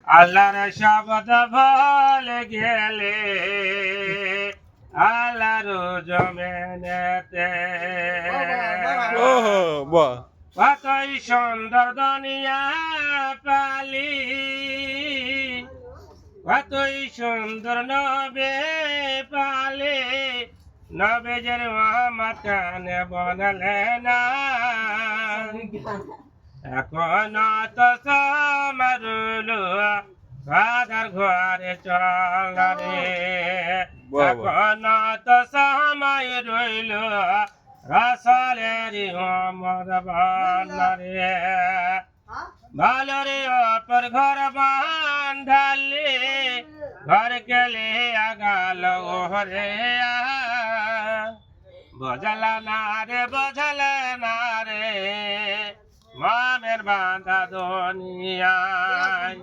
আল্লাহর শব্দ বলে গেলে আল্লাহর জমেনেতে ওহো বাহ কতই সুন্দর দুনিয়া পালি কতই সুন্দর নবে পালে নবেজের মোহাম্মদ কানে বনলে না এখন তো সমারুল সাদার ঘরে চল রে এখন তো সময় রইল রসলের মদ বান্নারে ভালো রে অপর ঘর বান্ধালে ঘর গেলে আগাল ওহরে বজলা না রে মামের বাঁধা দুনিয়ায়